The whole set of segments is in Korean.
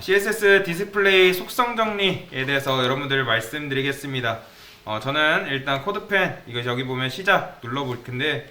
CSS 디스플레이 속성 정리에 대해서 여러분들 말씀드리겠습니다. 저는 일단 코드펜 이거 여기 보면 시작 눌러볼 텐데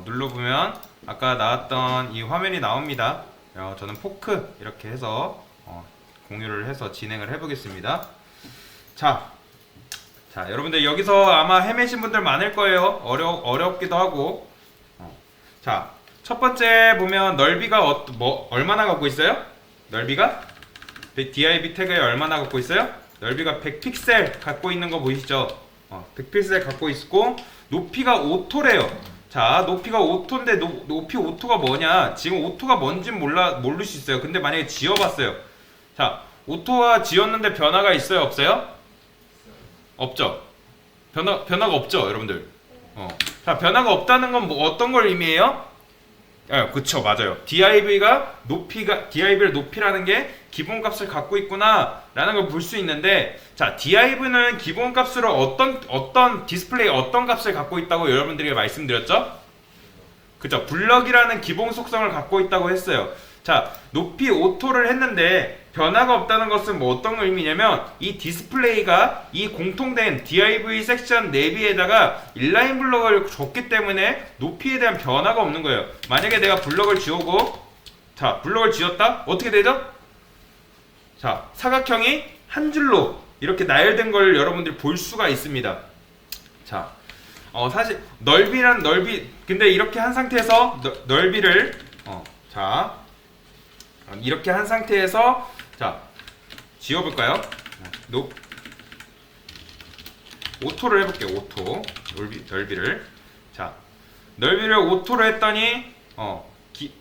눌러보면 아까 나왔던 이 화면이 나옵니다. 저는 포크 이렇게 해서 공유를 해서 진행을 해보겠습니다. 자, 여러분들 여기서 아마 헤매신 분들 많을 거예요. 어렵기도 하고. 자, 첫 번째 보면 넓이가 얼마나 갖고 있어요? 넓이가 div 태그에 얼마나 갖고 있어요? 넓이가 100픽셀 갖고 있는 거 보이시죠? 100픽셀 갖고 있고 높이가 5토래요. 자, 높이가 5토인데 높이 5토가 뭐냐? 지금 5토가 뭔진 모를 수 있어요. 근데 만약에 지어봤어요. 자, 5토가 지었는데 변화가 있어요? 없어요? 없죠. 변화가 없죠, 여러분들. 자, 변화가 없다는 건 뭐 어떤 걸 의미해요? 그쵸, 맞아요. div를 높이라는 게 기본값을 갖고 있구나 라는 걸 볼 수 있는데, 자, div는 기본값으로 어떤 디스플레이 어떤 값을 갖고 있다고 여러분들에게 말씀드렸죠? 그쵸, 블럭이라는 기본 속성을 갖고 있다고 했어요. 자, 높이 오토를 했는데 변화가 없다는 것은 뭐 어떤 의미냐면 이 디스플레이가 이 공통된 div 섹션 내비에다가 인라인 블럭을 줬기 때문에 높이에 대한 변화가 없는 거예요. 만약에 내가 블럭을 지우고, 자, 블럭을 지었다? 어떻게 되죠? 자, 사각형이 한 줄로 이렇게 나열된 걸 여러분들이 볼 수가 있습니다. 자, 사실 넓이 근데 이렇게 한 상태에서 넓이를 이렇게 한 상태에서 자, 지워볼까요? 오토를 해볼게요. 오토 넓이를. 자, 넓이를 오토로 했더니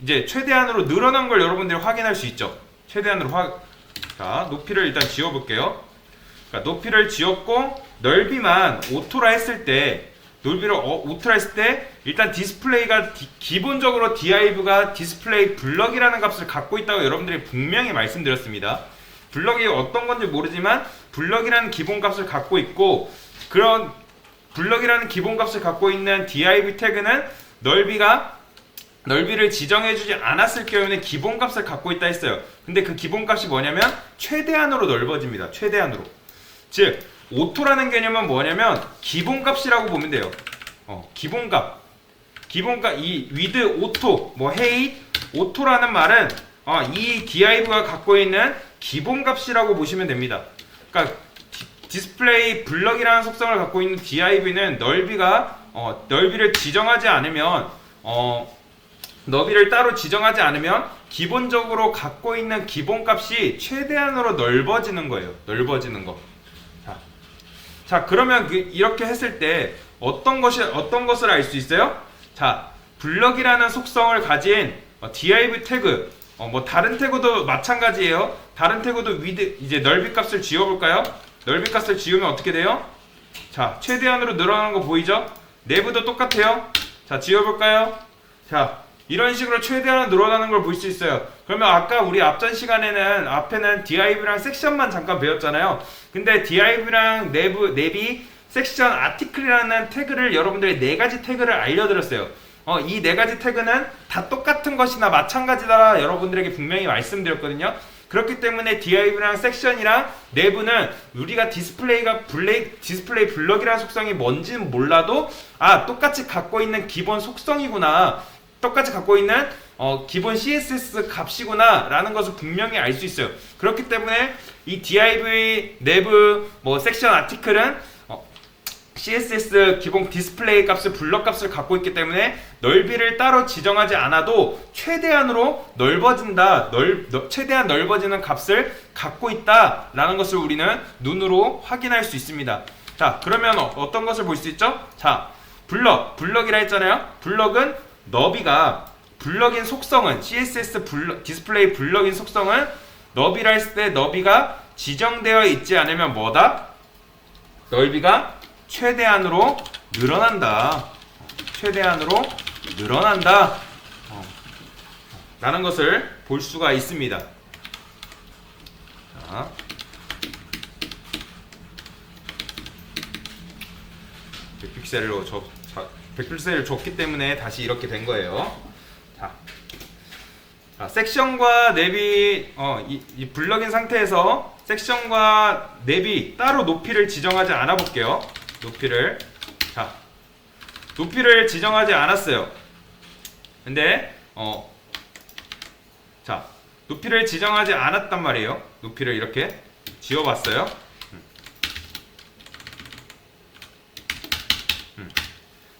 이제 최대한으로 늘어난 걸 여러분들이 확인할 수 있죠. 최대한으로 자, 높이를 일단 지워볼게요. 그러니까 높이를 지웠고 넓이만 오토라 했을 때, 넓이를 오토라 했을 때 일단 디스플레이가 기본적으로 div가 디스플레이 블럭이라는 값을 갖고 있다고 여러분들이 분명히 말씀드렸습니다. 블럭이 어떤 건지 모르지만 블럭이라는 기본값을 갖고 있고, 그런 블럭이라는 기본값을 갖고 있는 div 태그는 넓이를 지정해주지 않았을 경우에는 기본값을 갖고 있다 했어요. 근데 그 기본값이 뭐냐면 최대한으로 넓어집니다. 최대한으로. 즉 오토라는 개념은 뭐냐면 기본값이라고 보면 돼요. 기본값 이 with 오토 hey 오토라는 말은 이 div가 갖고 있는 기본값이라고 보시면 됩니다. 그러니까 디스플레이 블럭이라는 속성을 갖고 있는 div는 넓이를 지정하지 않으면 넓이를 따로 지정하지 않으면 기본적으로 갖고 있는 기본값이 최대한으로 넓어지는 거예요. 넓어지는 거. 자, 그러면 이렇게 했을 때 어떤 것을 알 수 있어요? 자, 블럭이라는 속성을 가진 div 태그, 뭐 다른 태그도 마찬가지예요. 다른 태그도 with 이제 넓이 값을 지워볼까요? 넓이 값을 지우면 어떻게 돼요? 자, 최대한으로 늘어나는 거 보이죠? 내부도 똑같아요. 자, 지워볼까요? 자, 이런 식으로 최대한 늘어나는 걸 볼 수 있어요. 그러면 아까 우리 앞전 시간에는 앞에는 div랑 섹션만 잠깐 배웠잖아요. 근데 div랑 내비 섹션 아티클이라는 태그를 여러분들이 4가지 태그를 알려드렸어요. 이 4가지 태그는 다 똑같은 것이나 마찬가지다 여러분들에게 분명히 말씀드렸거든요. 그렇기 때문에 div랑 섹션이랑 내부는 우리가 디스플레이 블럭이라는 속성이 뭔지는 몰라도 똑같이 갖고 있는 기본 속성이구나, 똑같이 갖고 있는 기본 CSS 값이구나 라는 것을 분명히 알 수 있어요. 그렇기 때문에 이 div, 내부, 섹션 아티클은 CSS 기본 디스플레이 값을 블럭 값을 갖고 있기 때문에 넓이를 따로 지정하지 않아도 최대한으로 최대한 넓어지는 값을 갖고 있다 라는 것을 우리는 눈으로 확인할 수 있습니다. 자, 그러면 어떤 것을 볼 수 있죠? 자, 블럭이라 했잖아요. 블럭은 블럭인 속성은 CSS 디스플레이 블럭인 속성은 너비라 했을 때 너비가 지정되어 있지 않으면 뭐다? 넓이가 최대한으로 늘어난다. 최대한으로 늘어난다. 라는 것을 볼 수가 있습니다. 자, 100픽셀을 줬기 때문에 다시 이렇게 된 거예요. 자, 자, 섹션과 냅이 이 블럭인 상태에서 섹션과 냅이 따로 높이를 지정하지 않아 볼게요. 높이를 지정하지 않았어요. 근데 자, 높이를 지정하지 않았단 말이에요. 높이를 이렇게 지어봤어요.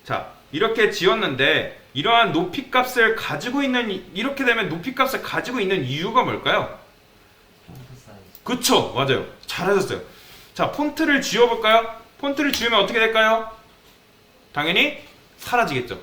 자, 이렇게 지었는데 이러한 높이 값을 가지고 있는, 이렇게 되면 높이 값을 가지고 있는 이유가 뭘까요? 그쵸, 맞아요. 잘하셨어요. 자, 폰트를 지워볼까요? 폰트를 지우면 어떻게 될까요? 당연히 사라지겠죠.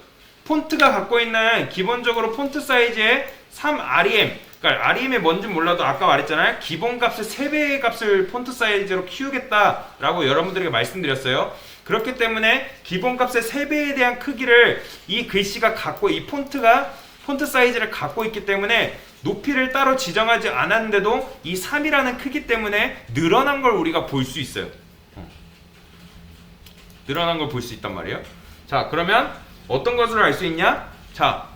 폰트가 갖고 있는 기본적으로 폰트 사이즈의 3REM, 그러니까 REM이 뭔지 몰라도 아까 말했잖아요. 기본 값의 3배의 값을 폰트 사이즈로 키우겠다라고 여러분들에게 말씀드렸어요. 그렇기 때문에 기본 값의 3배에 대한 크기를 이 글씨가 갖고, 이 폰트가 폰트 사이즈를 갖고 있기 때문에 높이를 따로 지정하지 않았는데도 이 3이라는 크기 때문에 늘어난 걸 우리가 볼 수 있어요. 늘어난 걸 볼 수 있단 말이에요. 자, 그러면 어떤 것으로 알 수 있냐? 자,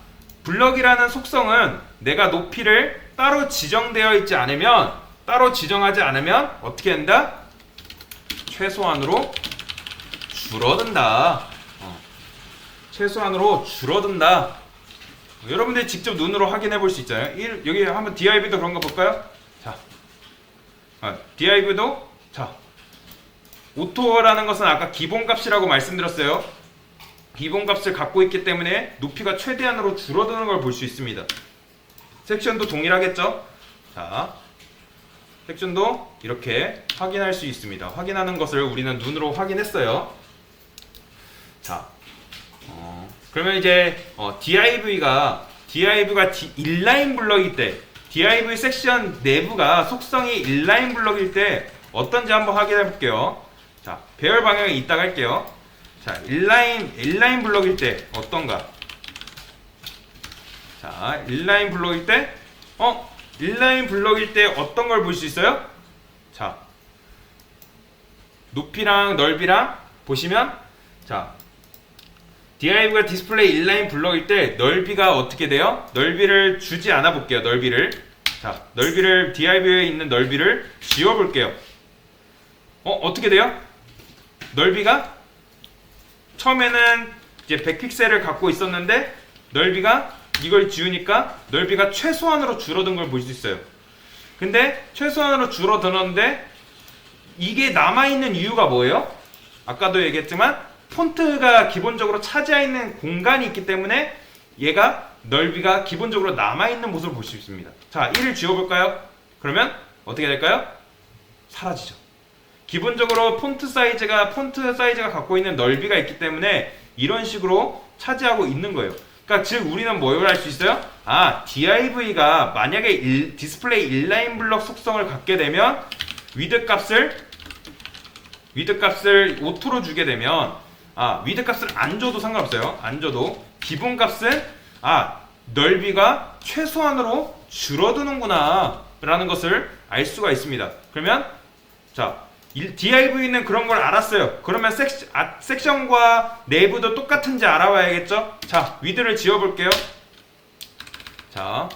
블럭이라는 속성은 내가 높이를 따로 지정하지 않으면 어떻게 된다? 최소한으로 줄어든다. 최소한으로 줄어든다. 여러분들이 직접 눈으로 확인해 볼 수 있잖아요. 여기 한번 div도 그런 거 볼까요? 자, div도 자, 오토라는 것은 아까 기본값이라고 말씀드렸어요. 기본값을 갖고 있기 때문에 높이가 최대한으로 줄어드는 걸 볼 수 있습니다. 섹션도 동일하겠죠? 자, 섹션도 이렇게 확인할 수 있습니다. 확인하는 것을 우리는 눈으로 확인했어요. 자, 그러면 이제 div가 인라인 블럭일 때, div 섹션 내부가 속성이 인라인 블럭일 때 어떤지 한번 확인해 볼게요. 자, 배열 방향이 이따가 할게요. 자, 인라인 블럭일 때 어떤가? 자, 인라인 블럭일 때 어떤 걸 볼 수 있어요? 자, 높이랑 넓이랑 보시면, 자, div가 디스플레이 인라인 블럭일 때 넓이가 어떻게 돼요? 넓이를 주지 않아 볼게요. 자, div에 있는 넓이를 지워 볼게요. 어떻게 돼요? 넓이가 처음에는 이제 100픽셀을 갖고 있었는데 넓이가, 이걸 지우니까 넓이가 최소한으로 줄어든 걸 볼 수 있어요. 근데 최소한으로 줄어들었는데 이게 남아있는 이유가 뭐예요? 아까도 얘기했지만 폰트가 기본적으로 차지하고 있는 공간이 있기 때문에 얘가 넓이가 기본적으로 남아있는 모습을 볼 수 있습니다. 자, 1을 지워볼까요? 그러면 어떻게 될까요? 사라지죠. 기본적으로 폰트 사이즈가 갖고 있는 넓이가 있기 때문에 이런 식으로 차지하고 있는 거예요. 그러니까 즉 우리는 뭘 알 수 있어요? div가 만약에 디스플레이 인라인 블럭 속성을 갖게 되면 위드 값을 오토로 주게 되면, 위드 값을 안 줘도 상관없어요. 안 줘도 기본 값은 넓이가 최소한으로 줄어드는구나 라는 것을 알 수가 있습니다. 그러면 자, div는 그런 걸 알았어요. 그러면 섹션과 내부도 똑같은지 알아봐야겠죠? 자, 위드를 지워볼게요. 자,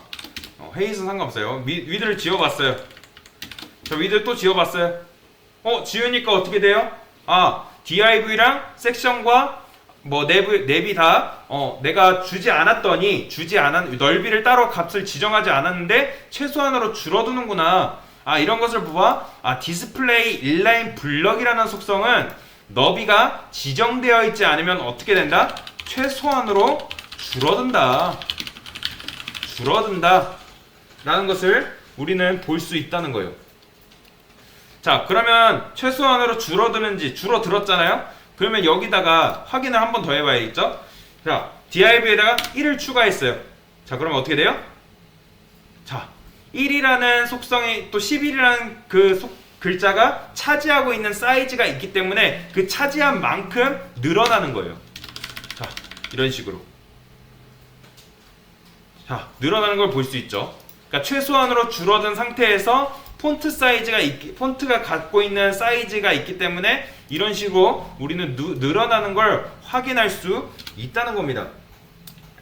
헤이스는 상관없어요. 위드를 지워봤어요. 저 위드 또 지워봤어요. 지우니까 어떻게 돼요? div랑 섹션과 냅이 다 내가 넓이를 따로 값을 지정하지 않았는데 최소한으로 줄어드는구나. 이런 것을 보아 디스플레이 인라인 블럭이라는 속성은 너비가 지정되어 있지 않으면 어떻게 된다? 최소한으로 줄어든다 라는 것을 우리는 볼 수 있다는 거예요. 자, 그러면 최소한으로 줄어들었잖아요. 그러면 여기다가 확인을 한 번 더 해봐야겠죠. 자, div에다가 1을 추가했어요. 자, 그러면 어떻게 돼요? 자, 1이라는 속성이 또 11이라는 글자가 차지하고 있는 사이즈가 있기 때문에 그 차지한 만큼 늘어나는 거예요. 자, 이런 식으로. 자, 늘어나는 걸 볼 수 있죠. 그러니까 최소한으로 줄어든 상태에서 폰트가 갖고 있는 사이즈가 있기 때문에 이런 식으로 우리는 늘어나는 걸 확인할 수 있다는 겁니다.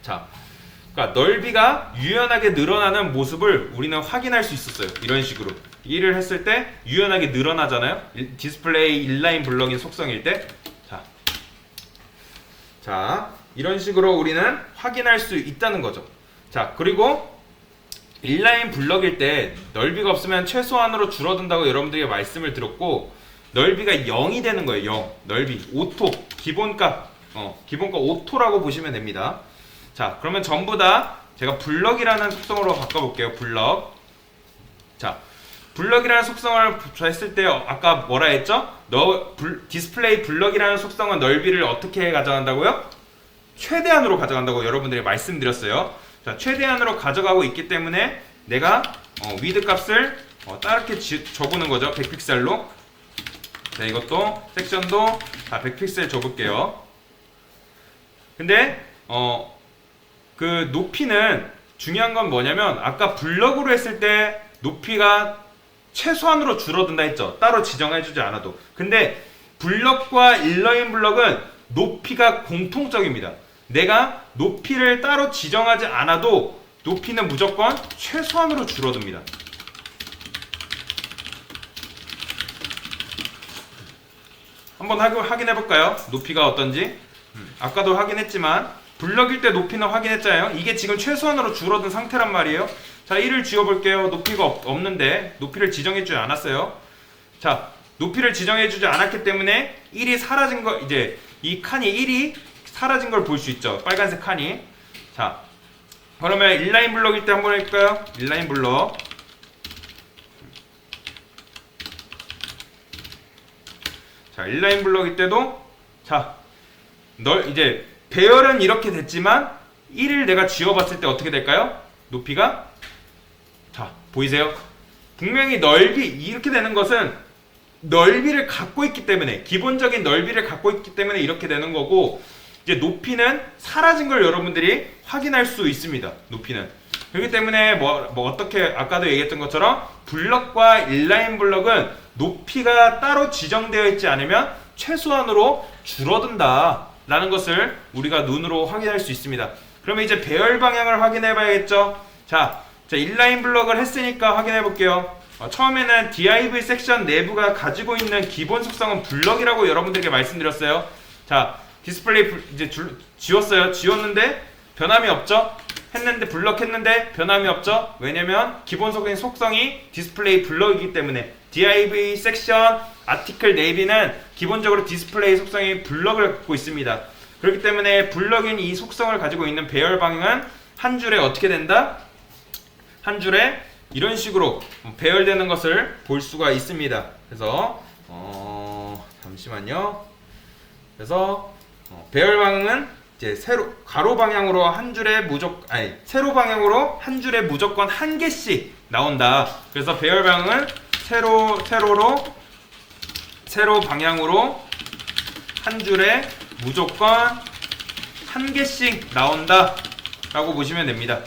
자, 그러니까 넓이가 유연하게 늘어나는 모습을 우리는 확인할 수 있었어요. 이런 식으로 일을 했을 때 유연하게 늘어나잖아요. 디스플레이 인라인 블럭인 속성일 때. 자, 이런 식으로 우리는 확인할 수 있다는 거죠. 자, 그리고 인라인 블럭일 때 넓이가 없으면 최소한으로 줄어든다고 여러분들에게 말씀을 드렸고, 넓이가 0이 되는 거예요. 0. 넓이 오토 기본값 오토라고 보시면 됩니다. 자, 그러면 전부 다 제가 블럭이라는 속성으로 바꿔볼게요. 블럭. 자, 블럭이라는 속성을 했을 때 아까 뭐라 했죠? 디스플레이 블럭이라는 속성은 넓이를 어떻게 가져간다고요? 최대한으로 가져간다고 여러분들이 말씀드렸어요. 자, 최대한으로 가져가고 있기 때문에 내가 위드 값을 따르게 줘보는 거죠. 100픽셀로. 자, 이것도 섹션도 다 100픽셀 줘볼게요. 근데 그 높이는 중요한 건 뭐냐면 아까 블럭으로 했을 때 높이가 최소한으로 줄어든다 했죠. 따로 지정해주지 않아도. 근데 블럭과 인라인 블럭은 높이가 공통적입니다. 내가 높이를 따로 지정하지 않아도 높이는 무조건 최소한으로 줄어듭니다. 한번 확인해 볼까요? 높이가 어떤지. 아까도 확인했지만 블럭일 때 높이는 확인했잖아요. 이게 지금 최소한으로 줄어든 상태란 말이에요. 자, 1을 지워볼게요. 높이가 없는데 높이를 지정해주지 않았어요. 자, 높이를 지정해주지 않았기 때문에 1이 사라진 거, 이제 이 칸이 1이 사라진 걸 볼 수 있죠. 빨간색 칸이. 자, 그러면 인라인 블럭일 때 한번 해볼까요? 인라인 블럭. 자, 인라인 블럭일 때도 자, 이제 배열은 이렇게 됐지만 1을 내가 지워봤을 때 어떻게 될까요? 높이가 자, 보이세요? 분명히 넓이 이렇게 되는 것은 넓이를 갖고 있기 때문에, 기본적인 넓이를 갖고 있기 때문에 이렇게 되는 거고, 이제 높이는 사라진 걸 여러분들이 확인할 수 있습니다. 높이는. 그렇기 때문에 뭐 어떻게 아까도 얘기했던 것처럼 블럭과 인라인 블럭은 높이가 따로 지정되어 있지 않으면 최소한으로 줄어든다 라는 것을 우리가 눈으로 확인할 수 있습니다. 그러면 이제 배열 방향을 확인해 봐야겠죠. 자, 인라인 블럭을 했으니까 확인해 볼게요. 처음에는 div 섹션 내부가 가지고 있는 기본 속성은 블럭이라고 여러분들에게 말씀드렸어요. 자, 디스플레이 이제 지웠어요. 지웠는데 변함이 없죠? 했는데 블럭 했는데 변함이 없죠? 왜냐면 기본적인 속성이 디스플레이 블럭이기 때문에. div 섹션 아티클 네이비는 기본적으로 디스플레이 속성이 블럭을 갖고 있습니다. 그렇기 때문에 블럭인 이 속성을 가지고 있는 배열 방향은 한 줄에 어떻게 된다? 한 줄에 이런 식으로 배열되는 것을 볼 수가 있습니다. 그래서 잠시만요. 그래서 배열 방향은 이제 가로 방향으로 한 줄에 세로 방향으로 한 줄에 무조건 한 개씩 나온다. 그래서 배열 방향은 세로 방향으로 한 줄에 무조건 한 개씩 나온다 라고 보시면 됩니다.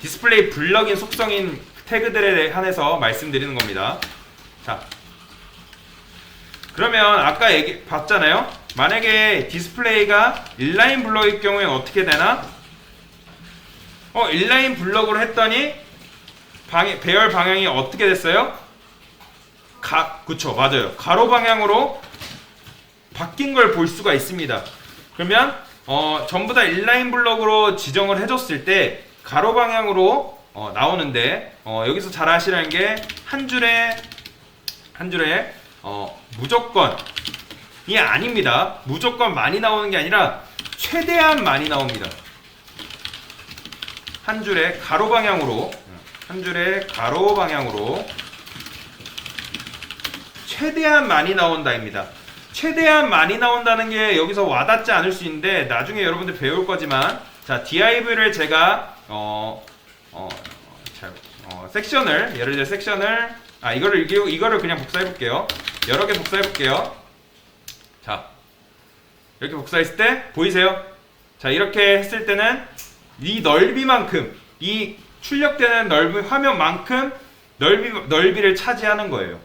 디스플레이 블럭인 속성인 태그들에 한해서 말씀드리는 겁니다. 자, 그러면 아까 봤잖아요. 만약에 디스플레이가 인라인 블럭일 경우에 어떻게 되나? 인라인 블럭으로 했더니 배열 방향이 어떻게 됐어요? 그쵸, 맞아요. 가로 방향으로 바뀐 걸 볼 수가 있습니다. 그러면 전부 다 인라인 블럭으로 지정을 해줬을 때 가로 방향으로 나오는데 여기서 잘 아시라는 게 한 줄에 무조건이 아닙니다. 무조건 많이 나오는 게 아니라 최대한 많이 나옵니다. 한 줄에 가로 방향으로 최대한 많이 나온다입니다. 최대한 많이 나온다는 게 여기서 와닿지 않을 수 있는데 나중에 여러분들 배울 거지만, 자, div를 제가 섹션을, 예를 들어 섹션을 이거를 그냥 복사해 볼게요. 여러 개 복사해 볼게요. 자, 이렇게 복사했을 때 보이세요? 자, 이렇게 했을 때는 이 넓이만큼, 이 출력되는 화면만큼 넓이를 차지하는 거예요.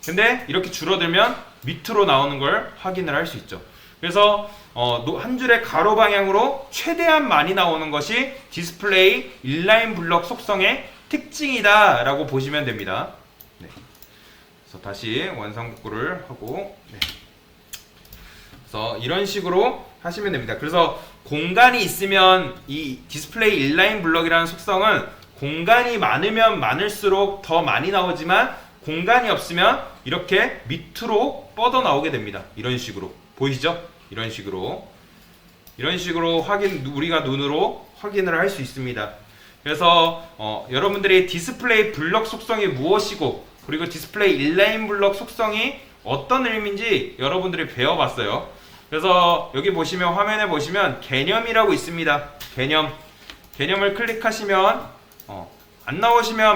근데 이렇게 줄어들면 밑으로 나오는 걸 확인을 할 수 있죠. 그래서 한 줄의 가로 방향으로 최대한 많이 나오는 것이 디스플레이 인라인 블럭 속성의 특징이다 라고 보시면 됩니다. 네. 그래서 다시 원상복구를 하고, 네. 그래서 이런 식으로 하시면 됩니다. 그래서 공간이 있으면 이 디스플레이 인라인 블럭이라는 속성은 공간이 많으면 많을수록 더 많이 나오지만 공간이 없으면 이렇게 밑으로 뻗어 나오게 됩니다. 이런 식으로 보이시죠? 이런 식으로 우리가 눈으로 확인을 할 수 있습니다. 그래서 여러분들이 디스플레이 블럭 속성이 무엇이고 그리고 디스플레이 인라인 블럭 속성이 어떤 의미인지 여러분들이 배워봤어요. 그래서 여기 보시면 화면에 보시면 개념이라고 있습니다. 개념을 클릭하시면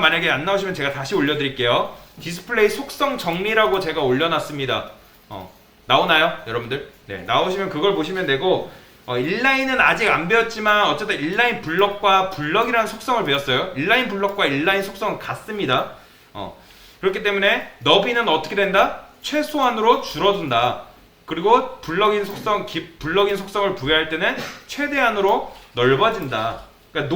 만약에 안 나오시면 제가 다시 올려드릴게요. 디스플레이 속성 정리라고 제가 올려놨습니다. 나오나요, 여러분들? 네, 나오시면 그걸 보시면 되고 인라인은 아직 안 배웠지만 어쨌든 인라인 블럭과 블럭이라는 속성을 배웠어요. 인라인 블럭과 인라인 속성은 같습니다. 그렇기 때문에 너비는 어떻게 된다? 최소한으로 줄어든다. 그리고 블럭인 속성을 부여할 때는 최대한으로 넓어진다. 그러니까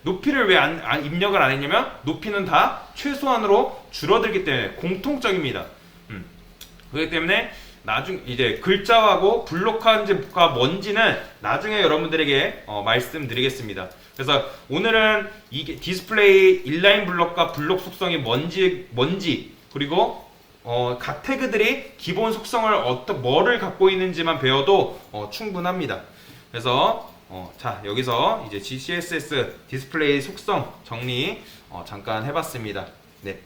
높이를 왜 입력을 안 했냐면 높이는 다 최소한으로 줄어들기 때문에 공통적입니다. 그렇기 때문에 나중 이제 글자하고 블록화가 뭔지는 나중에 여러분들에게 말씀드리겠습니다. 그래서 오늘은 이게 디스플레이 인라인 블럭과 블록 속성이 뭔지 그리고 각 태그들이 기본 속성을 뭐를 갖고 있는지만 배워도 충분합니다. 그래서 자 여기서 이제 GCSS 디스플레이 속성 정리 잠깐 해봤습니다. 네.